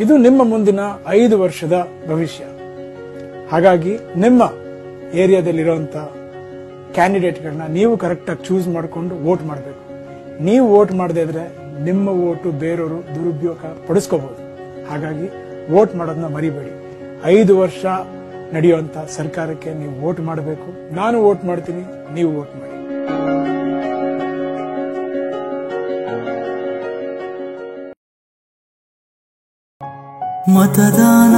ಇದು ನಿಮ್ಮ ಮುಂದಿನ 5 ವರ್ಷದ ಭವಿಷ್ಯ. ಹಾಗಾಗಿ ನಿಮ್ಮ ಏರಿಯಾದಲ್ಲಿರುವಂತ ಕ್ಯಾಂಡಿಡೇಟ್ಗಳನ್ನ ನೀವು ಕರೆಕ್ಟಾಗಿ ಚೂಸ್ ಮಾಡಿಕೊಂಡು ವೋಟ್ ಮಾಡಬೇಕು. ನೀವು ವೋಟ್ ಮಾಡದೇ ಇದ್ರೆ ನಿಮ್ಮ ವೋಟು ಬೇರೆಯವರು ದುರುಪಯೋಗ ಪಡಿಸ್ಕೋಬಹುದು. ಹಾಗಾಗಿ ವೋಟ್ ಮಾಡೋದನ್ನ ಮರಿಬೇಡಿ. 5 ವರ್ಷ ನಡೆಯುವಂತ ಸರ್ಕಾರಕ್ಕೆ ನೀವು ವೋಟ್ ಮಾಡಬೇಕು. ನಾನು ವೋಟ್ ಮಾಡ್ತೀನಿ, ನೀವು ವೋಟ್ ಮಾಡಿ. मतदान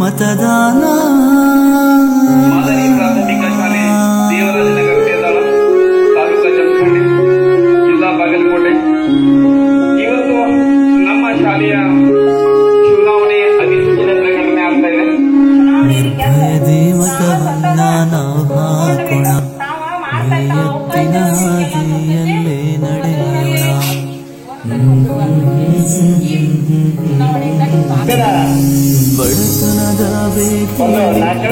मतदान ಮಾದರಿ ಪ್ರಾಥಮಿಕ ಶಾಲೆ ದೇವರಾಜನಗರ ದೇದಾಳ ತಾಲೂಕಾ ಜಮಖಂಡಿ ಜಿಲ್ಲಾ ಬಾಗಲಕೋಟೆ. ಇವತ್ತು ನಮ್ಮ ಶಾಲೆಯ ಚುನಾವಣೆ ಅಧಿಸೂಚನೆ ಪ್ರಕಟಣೆ ಆಗ್ತಾ ಇದೆ. ನಿರ್ಭಯದಿ ಮತವನ್ನ ನಾವು ಹಾಕೋಣ, ಎತ್ತಿನ ಹಾದಿಯಲ್ಲೇ ನಡೆಯೋಣ. ಬಡತನದ ಬೇಕೆಯಾಗಿ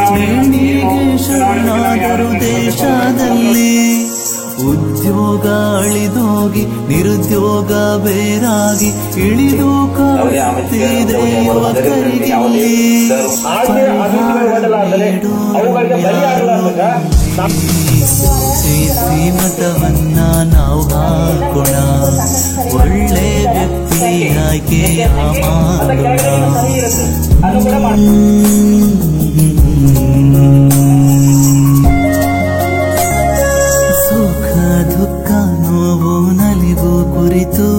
ಶ್ರೇಣಿಗೆ ಶರಣಾದರು ದೇಶದಲ್ಲಿ. ಉದ್ಯೋಗ ಅಳಿದೋಗಿ ನಿರುದ್ಯೋಗ ಬೇರಾಗಿ ಇಳಿದು ಕಾಯುತ್ತಿದೆ ಯುವಕರಿಗೆ. ಸೇಸಿ ಮತವನ್ನ ನಾವು ಹಾಕೋಣ, ಒಳ್ಳೆ ವ್ಯಕ್ತಿ ಆಯ್ಕೆ ಮಾಡೋಣ. ಸುಖ ದುಃಖ ನೋವು ನಲಿವು ಕುರಿತು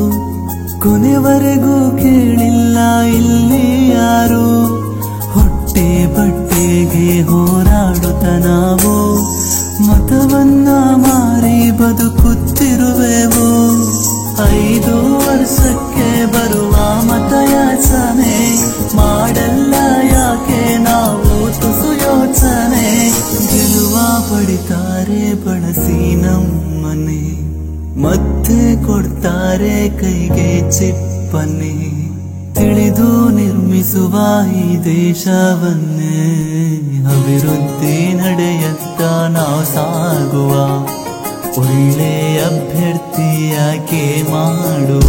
ಕೊನೆವರೆಗೂ ಕೇಳಿಲ್ಲ ಇಲ್ಲಿ ಯಾರು. ಹೊಟ್ಟೆ ಬಟ್ಟೆಗೆ ಹೋರಾಡುತ್ತ ನಾವು ಮತವನ್ನ ಮಾರಿ ಬದುಕುತ್ತಿರುವೆವು. 5 ವರ್ಷಕ್ಕೆ ಬರುವ ಮತಯಾಚನೆ ಮಾಡಲ್ಲ ಯಾಕೆ ನಾವು ತುಸು ಯೋಚನೆ. ಗೆಲುವ ಪಡಿತಾರೆ ಬಳಸಿ ನಮ್ಮನೆ, ಮತ್ತೆ ಕೊಡ್ತಾರೆ ಕೈಗೆ ಚಿಪ್ಪನೆ. ತಿಳಿದು ನಿರ್ಮಿಸುವ ಈ ದೇಶವನ್ನೇ ಅಭಿವೃದ್ಧಿ ನಡೆಯತ್ತ ನಾವು ಸಾಗುವ. ಒಳ್ಳೆ ಅಭ್ಯರ್ಥಿಯಾಕೆ ಮಾಡುವ.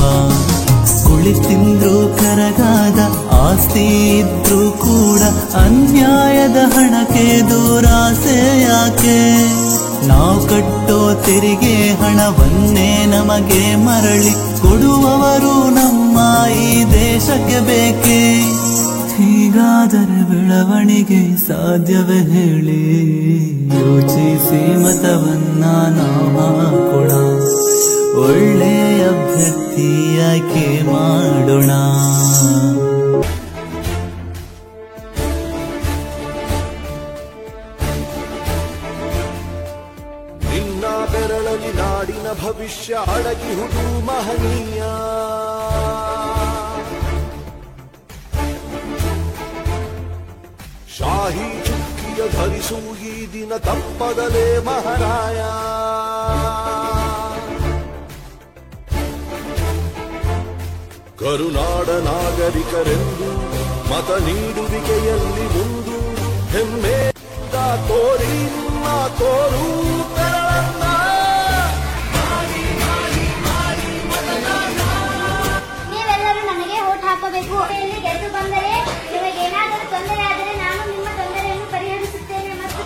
ಕುಳಿತಿಂದ್ರು ಕರಗಾದ ಆಸ್ತಿ ಇದ್ರು ಕೂಡ ಅನ್ಯಾಯದ ಹಣಕ್ಕೆ ದುರಾಸೆ ಯಾಕೆ. ನಾವು ಕಟ್ಟೋ ತೆರಿಗೆ ಹಣವನ್ನೇ ನಮಗೆ ಮರಳಿ ಕೊಡುವವರು ನಮ್ಮ ಈ ದೇಶಕ್ಕೆ ಬೇಕೇ. ಹೀಗಾದರೆ ಬೆಳವಣಿಗೆ ಸಾಧ್ಯವೇ ಹೇಳಿ, ಯೋಚಿಸಿ ಮತವನ್ನ ನಾವು ಹಾಕೋಣ, ಒಳ್ಳೆ ಅಭ್ಯರ್ಥಿ ಆಯ್ಕೆ ಮಾಡೋಣ. ನಿನ್ನ ಬೆರಳಲಿ ನಾಡಿನ ಭವಿಷ್ಯ ಅಡಗಿಹುದು ಮಹನೀಯ. ಶಾಹಿ ಚುಕ್ಕಿಯ ಧರಿಸು ಈ ದಿನ ತಪ್ಪದಲೇ ಮಹಾರಾಯ. ಕರುನಾಡ ನಾಗರಿಕರೆಂದು ಮತ ನೀಡುವಿಕೆಯಲ್ಲಿ ಮುಂದು ಹೆಮ್ಮೆಯಿಂದ ತೋರಿ ನಿಮ್ಮ ತೋರು ಬೆರಳನ್ನ. ನೀವೆಲ್ಲರೂ ನನಗೆ ವೋಟ್ ಹಾಕಬೇಕು. ಗೆದ್ದು ಬಂದರೆ ನಿಮಗೇನಾದರೂ ತೊಂದರೆ ಆದರೆ ನಾನು ನಿಮ್ಮ ತೊಂದರೆಯನ್ನು ಪರಿಹರಿಸುತ್ತೇನೆ. ಮತ್ತು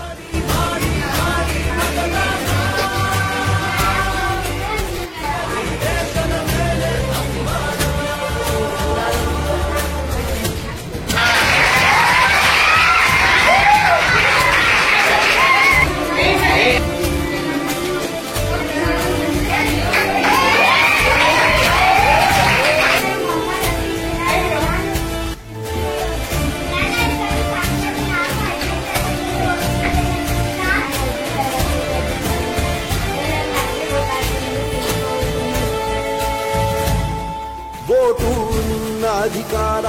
ವೋಟು ನಿನ್ನ ಅಧಿಕಾರ,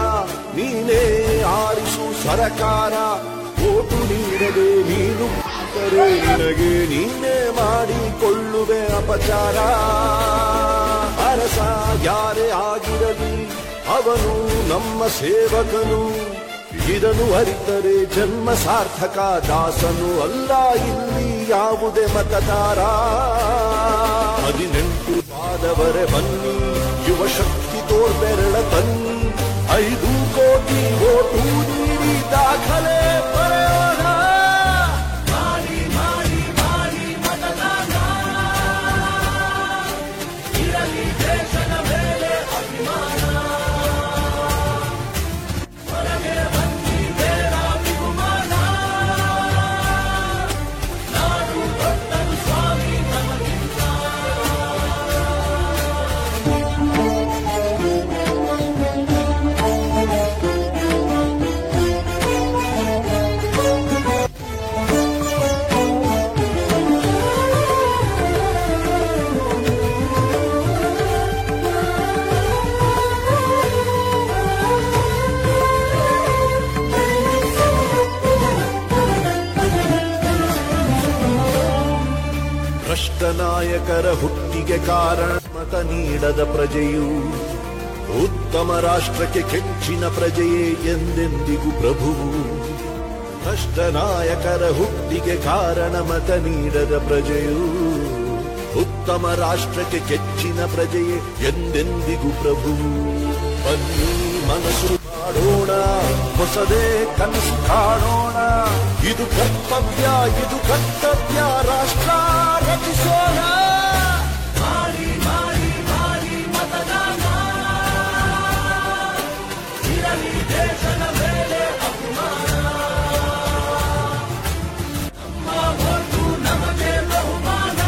ನೀನೇ ಆರಿಸು ಸರಕಾರ. ವೋಟು ನೀಡದೆ ನೀನು ಕೂತರೆ ನಿನಗೆ ನೀನೇ ಮಾಡಿಕೊಳ್ಳುವೆ ಅಪಚಾರ. ಅರಸ ಯಾರೇ ಆಗಿರಲಿ ಅವನು ನಮ್ಮ ಸೇವಕನು. ಇದನ್ನು ಅರಿತರೆ ಜನ್ಮ ಸಾರ್ಥಕ, ದಾಸನು ಅಲ್ಲ ಇಲ್ಲಿ ಯಾವುದೇ ಮತದಾರ. 18 ಆದವರೆ ಬನ್ನಿ, ಯುವ ಶಕ್ತಿ ತೋರ್ಬೆರಳ ತನ್ನಿ, 5 ಕೋಟಿ ಓಟು ನೀಡಿ ದಾಖಲೆ ಬರೆಯೋಣ. ಮಾಡಿ ಮಾಡಿ ಮಾಡಿ ಮತದಾನ, ಇರಲಿ ದೇಶದ ಮೇಲೆ ಅಭಿಮಾನ. ಹೊರಗೆ ಬನ್ನಿ ಬೇಡ ಬಿಗುಮಾನ, ನಾಡು ದೊಡ್ಡದು ಸ್ವಾಮಿ ನಮಗಿಂತ. ಭ್ರಷ್ಟ ನಾಯಕರ ಹುಟ್ಟಿಗೆ ಕಾರಣ ಮತ ನೀಡದ ಪ್ರಜೆಯು, ಉತ್ತಮ ರಾಷ್ಟ್ರಕ್ಕೆ ಕೆಚ್ಚಿನ ಪ್ರಜೆಯೇ ಎಂದೆಂದಿಗೂ ಪ್ರಭುವು. ಭ್ರಷ್ಟ ನಾಯಕರ ಹುಟ್ಟಿಗೆ ಕಾರಣ ಮತ ನೀಡದ ಪ್ರಜೆಯು, ಉತ್ತಮ ರಾಷ್ಟ್ರಕ್ಕೆ ಕೆಚ್ಚಿನ ಪ್ರಜೆಯೇ ಎಂದೆಂದಿಗೂ ಪ್ರಭುವು. ಬನ್ನಿ ಮನಸ್ಸು ಮಾಡೋಣ, ಹೊಸದೇ ಕನಸು ಕಾಣೋಣ. ಇದು ಕರ್ತವ್ಯ, ಇದು ಕರ್ತವ್ಯ, ರಾಷ್ಟ್ರ ರಚಿಸೋಣ. ಮಾಡಿ ಮಾಡಿ ಮಾಡಿ ಮತದಾನ, ಇರಲಿ ದೇಶದ ಮೇಲೆ ಅಭಿಮಾನ. ನಮ್ಮ ಓಟು ನಮಗೆ ಬಹುಮಾನ,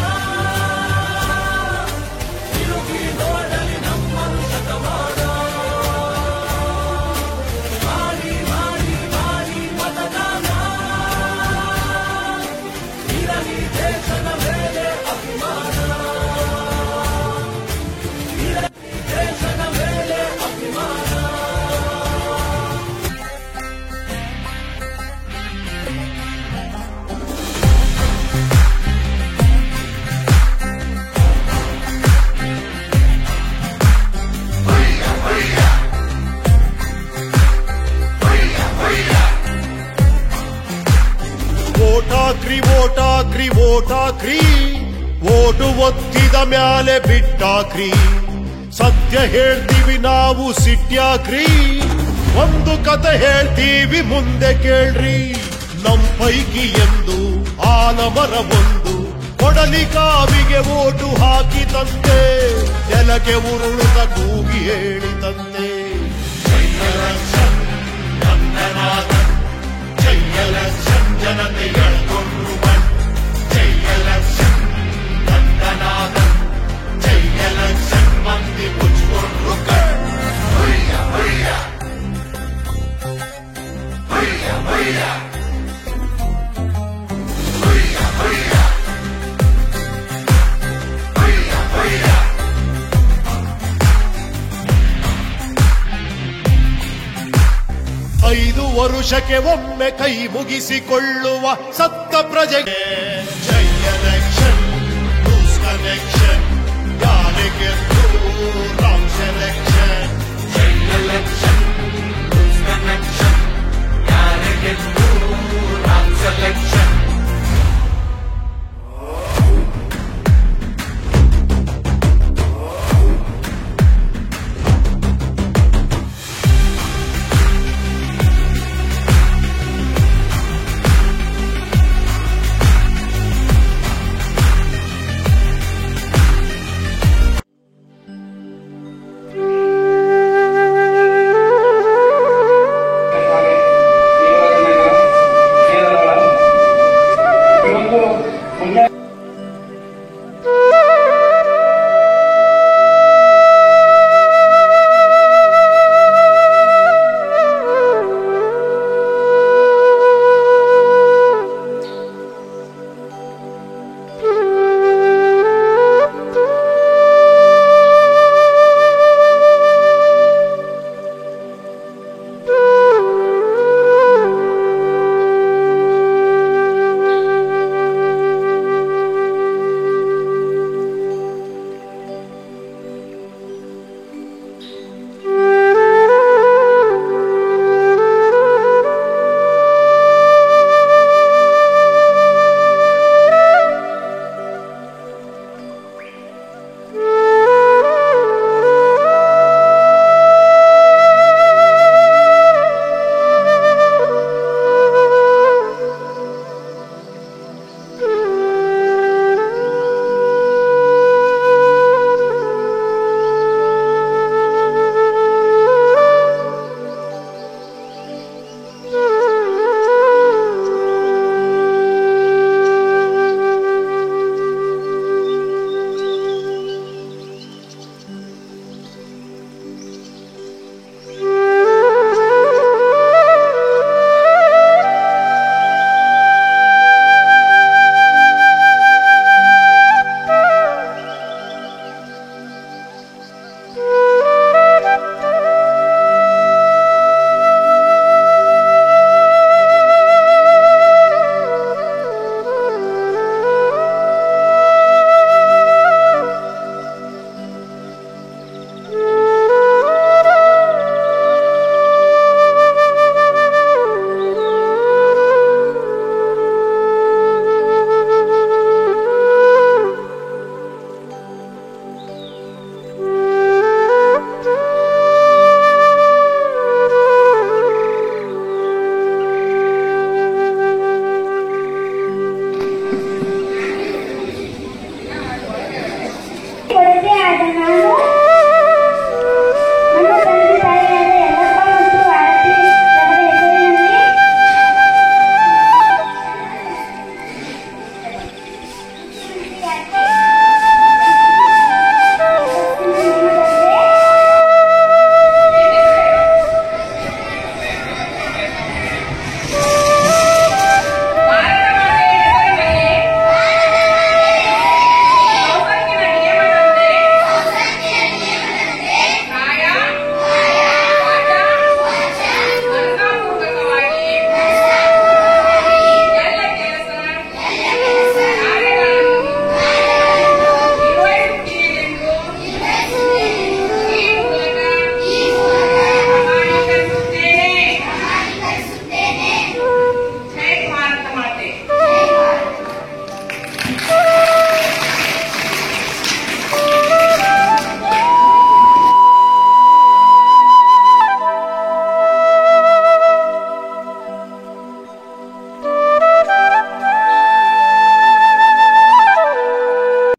ತಿರುಗಿ ನೋಡಲಿ ನಮ್ಮನ್ನು ಶತಮಾನ. ಮಾಡಿ ಮಾಡಿ ಮಾಡಿ ಮತದಾನ, ಇರಲಿ ದೇಶದ ಮೇಲೆ ಅಭಿಮಾನ, ಇರಲಿ ದೇಶದ ಮೇಲೆ ಅಭಿಮಾನ. ವೋಟಾಕ್ರಿ ವೋಟಾಕ್ರಿ ವೋಟಾಕ್ರಿ, ಓಟು ಒತ್ತಿದ ಮ್ಯಾಲೆ ಬಿಟ್ಟಾಕ್ರಿ. ಸತ್ಯ ಹೇಳ್ತೀವಿ ನಾವು ಸಿಟ್ಯಾಕ್ರಿ, ಒಂದು ಕತೆ ಹೇಳ್ತೀವಿ ಮುಂದೆ ಕೇಳ್ರಿ. ನಮ್ ಪೈಕಿ ಎಂದು ಆಲಮರ ಒಂದು, ಕೊಡಲಿ ಕಾವಿಗೆ ಓಟು ಹಾಕಿದಂತೆ, ನೆಲಕ್ಕೆ ಉರುಳುತ್ತ ಕೂಗಿ ಹೇಳಿದಂತೆ. ಜನತೆ ಎಳ್ಕೊಂಡು ಬನ್, ಜೈ ಎಲೆಕ್ಷನ್ ನಂದನಾದ, ಜೈ ಎಲೆಕ್ಷನ್ ಮಂದಿ ಮುಚ್ಕೊಂಡು ಕಣ್. ಹುಯ್ಯ ಹುಯ್ಯ ಹುಯ್ಯ ಹುಯ್ಯ ಹುಯ್ಯ ಹುಯ್ಯ ಹುಯ್ಯ ಹುಯ್ಯ. 5 ವರುಷಕ್ಕೆ ಒಮ್ಮೆ ಕೈ ಮುಗಿಸಿಕೊಳ್ಳುವ ಸತ್ತ ಪ್ರಜೆಗೆ ಜೈ ಎಲೆಕ್ಷನ್, ಲೂಸ್ ಕನೆಕ್ಷನ್, ಯಾರಿಗೆ ರಾಂಗ್ ಸೆಲೆಕ್ಷನ್. ಜೈ ಎಲೆಕ್ಷನ್